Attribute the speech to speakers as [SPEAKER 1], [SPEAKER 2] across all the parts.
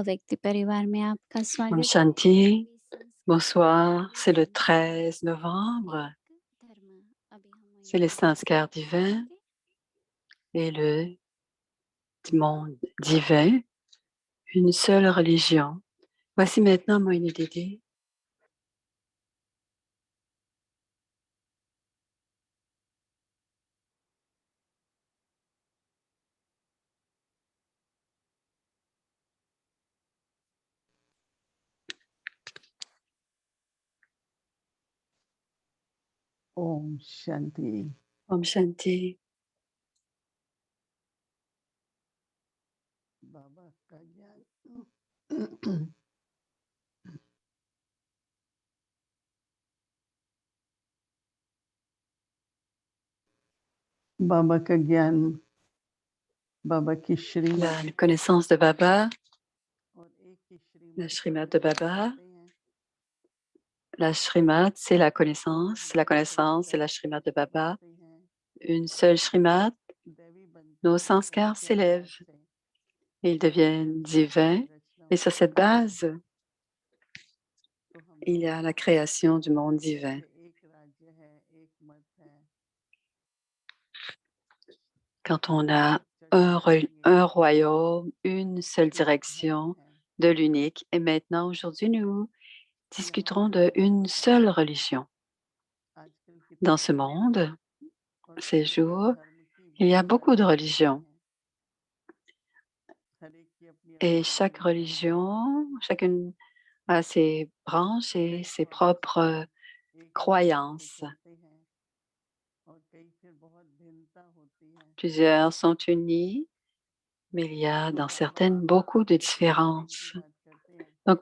[SPEAKER 1] व्यक्ति परिवार में आपका
[SPEAKER 2] Om
[SPEAKER 1] स्वागत है।
[SPEAKER 2] Shanti,
[SPEAKER 1] अभी संस्कार
[SPEAKER 2] bonsoir.
[SPEAKER 1] दिव्य
[SPEAKER 2] C'est le
[SPEAKER 1] संस्कार
[SPEAKER 2] 13 novembre,
[SPEAKER 1] एक धर्म अभी हम
[SPEAKER 2] c'est les
[SPEAKER 1] वहीं
[SPEAKER 2] sanskars divins
[SPEAKER 1] सुनेंगे।
[SPEAKER 2] et le monde divin, une seule religion. Voici maintenant Moïni Didi.
[SPEAKER 3] Om Shanti.
[SPEAKER 2] Om Shanti.
[SPEAKER 3] बाबा का ज्ञान बाबा का ज्ञान बाबा की श्रीमत
[SPEAKER 2] La connaissance de Baba,
[SPEAKER 3] और एक ही
[SPEAKER 2] la
[SPEAKER 3] श्रीमत
[SPEAKER 2] Srimad de Baba.
[SPEAKER 3] हैं।
[SPEAKER 2] La Srimad, c'est la connaissance. La connaissance, c'est la Srimad de Baba. Une seule Srimad, nos sanskars s'élèvent et ils deviennent divins. Et sur cette base, il y a la création du monde divin. Quand on a un royaume, une seule direction de l'unique. Et maintenant, aujourd'hui, nous discuterons d'une seule religion. Dans ce monde, ces jours, il y a beaucoup de religions. Et chaque religion, chacune a ses branches et ses propres croyances. Plusieurs sont unis, mais il y a dans certaines beaucoup de différences. Donc,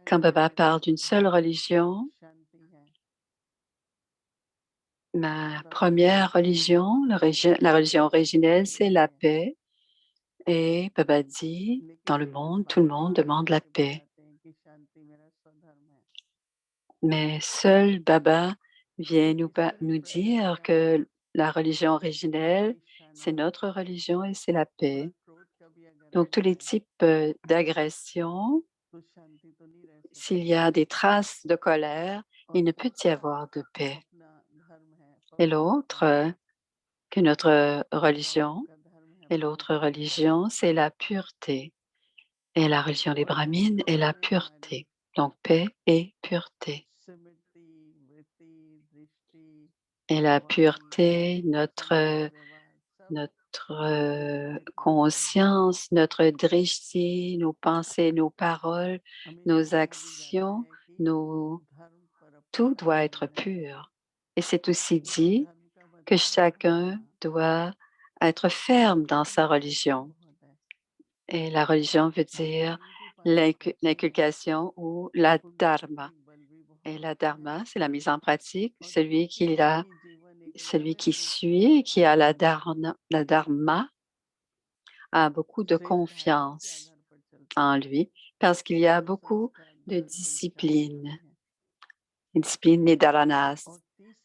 [SPEAKER 2] quand Baba parle d'une seule religion, ma première religion, la religion originelle, c'est la paix. Et Baba dit, dans le monde, tout le monde demande la paix. Mais seul Baba vient nous dire que la religion originelle, c'est notre religion et c'est la paix. Donc, tous les types d'agressions, s'il y a des traces de colère, il ne peut y avoir de paix. Et l'autre, que notre religion, et l'autre religion, c'est la pureté. Et la religion des Brahmines est la pureté. Donc, paix et pureté. Et la pureté, notre conscience, notre drishti, nos pensées, nos paroles, nos actions, tout doit être pur. Et c'est aussi dit que chacun doit être ferme dans sa religion. Et la religion veut dire l'inculcation ou la dharma. Et la dharma, c'est la mise en pratique. Celui qui suit, qui a la dharma, a beaucoup de confiance en lui parce qu'il y a beaucoup de discipline. Discipline nidharanas.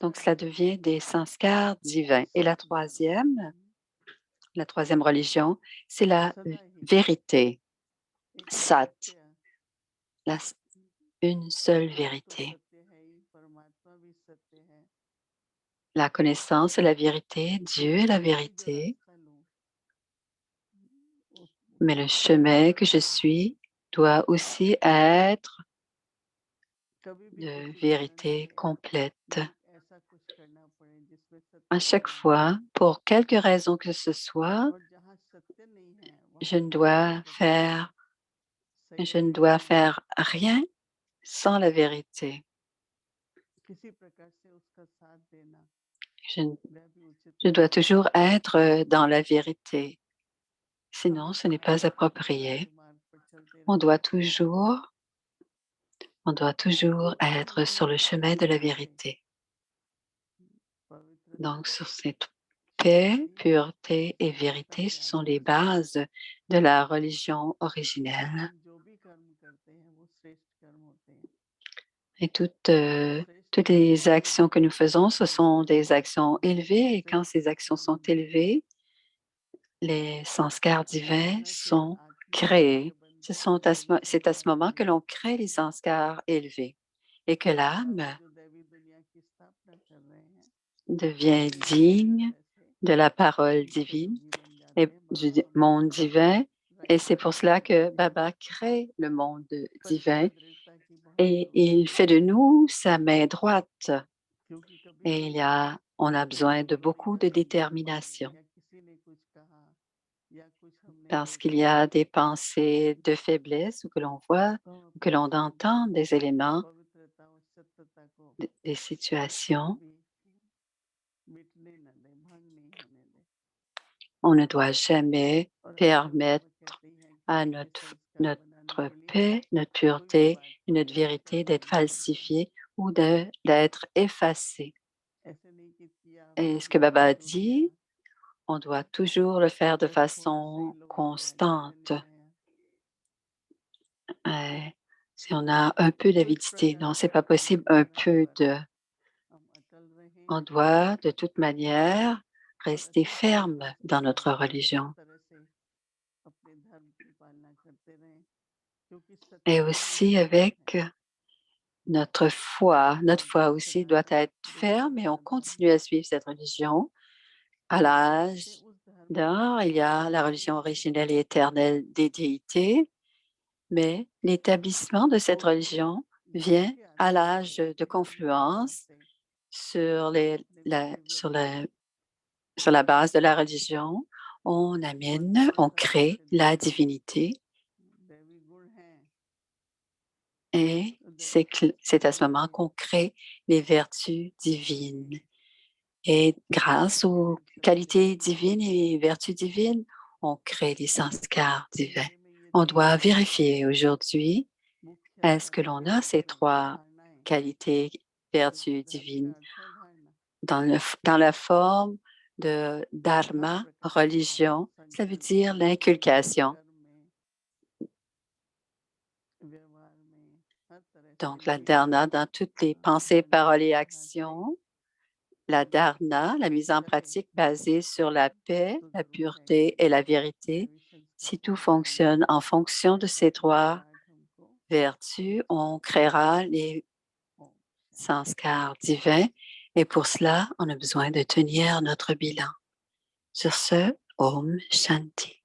[SPEAKER 2] Donc, cela devient des sanskars divins. Et la troisième religion, c'est la vérité. Sat, une seule vérité. La connaissance est la vérité, Dieu est la vérité, mais le chemin que je suis doit aussi être de vérité complète. À chaque fois, pour quelque raison que ce soit, je ne dois faire rien sans la vérité. Je dois toujours être dans la vérité. Sinon, ce n'est pas approprié. On doit toujours être sur le chemin de la vérité. Donc, sur cette paix, pureté et vérité, ce sont les bases de la religion originelle. Et toutes les actions que nous faisons, ce sont des actions élevées. Et quand ces actions sont élevées, les sanskars divins sont créer. C'est à ce moment que l'on crée les sanskars élevés et que l'âme devient digne de la parole divine et du monde divin. Et c'est pour cela que Baba crée le monde divin et il fait de nous sa main droite. Et on a besoin de beaucoup de détermination parce qu'il y a des pensées de faiblesse ou que l'on voit, ou que l'on entend des éléments, des situations. On ne doit jamais permettre à notre paix, notre pureté et notre vérité d'être falsifiées ou d'être effacées. Et ce que Baba a dit, on doit toujours le faire de façon constante. Si on a un peu d'avidité, non, c'est pas possible, un peu de... On doit de toute manière rester ferme dans notre religion. Et aussi avec notre foi. Notre foi aussi doit être ferme et on continue à suivre cette religion. À l'âge d'or, il y a la religion originelle et éternelle des déités, mais l'établissement de cette religion vient à l'âge de confluence sur, sur la base de la religion. On crée la divinité et c'est à ce moment qu'on crée les vertus divines. Et grâce aux qualités divines et vertus divines, on crée les sanskars divins. On doit vérifier aujourd'hui, est-ce que l'on a ces trois qualités, vertus divines dans la forme de dharma, religion, ça veut dire l'inculcation. Donc, la dharna dans toutes les pensées, paroles et actions. La dharna, la mise en pratique basée sur la paix, la pureté et la vérité. Si tout fonctionne en fonction de ces trois vertus, on créera les sanskars divins et pour cela, on a besoin de tenir notre bilan. Sur ce, Om Shanti.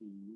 [SPEAKER 1] Mmh.